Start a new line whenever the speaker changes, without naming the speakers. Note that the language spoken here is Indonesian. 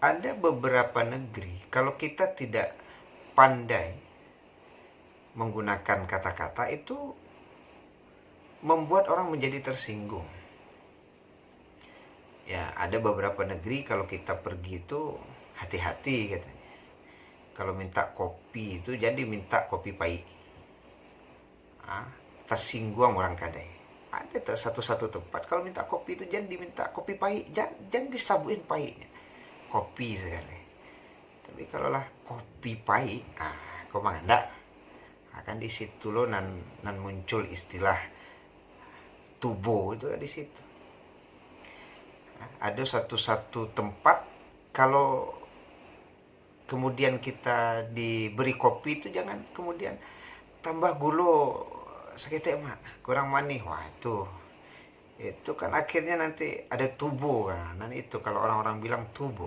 ada beberapa negeri, kalau kita tidak pandai menggunakan kata-kata, itu membuat orang menjadi tersinggung. Ya, ada beberapa negeri kalau kita pergi itu hati-hati katanya. Kalau minta kopi itu jadi minta kopi pahit. Tersinggung orang kadai. Ada satu-satu tempat kalau minta kopi itu jangan diminta kopi pahit, jangan disabuin pahitnya. Kopi sekali. Tapi kalau lah kopi pahit, kau manganda. Akan di situ lo nan muncul istilah tubo itu di situ. Ada satu-satu tempat kalau kemudian kita diberi kopi itu jangan kemudian tambah gula seketek kurang manis. Wah, itu kan akhirnya nanti ada tubo kan. Dan itu kalau orang-orang bilang tubo.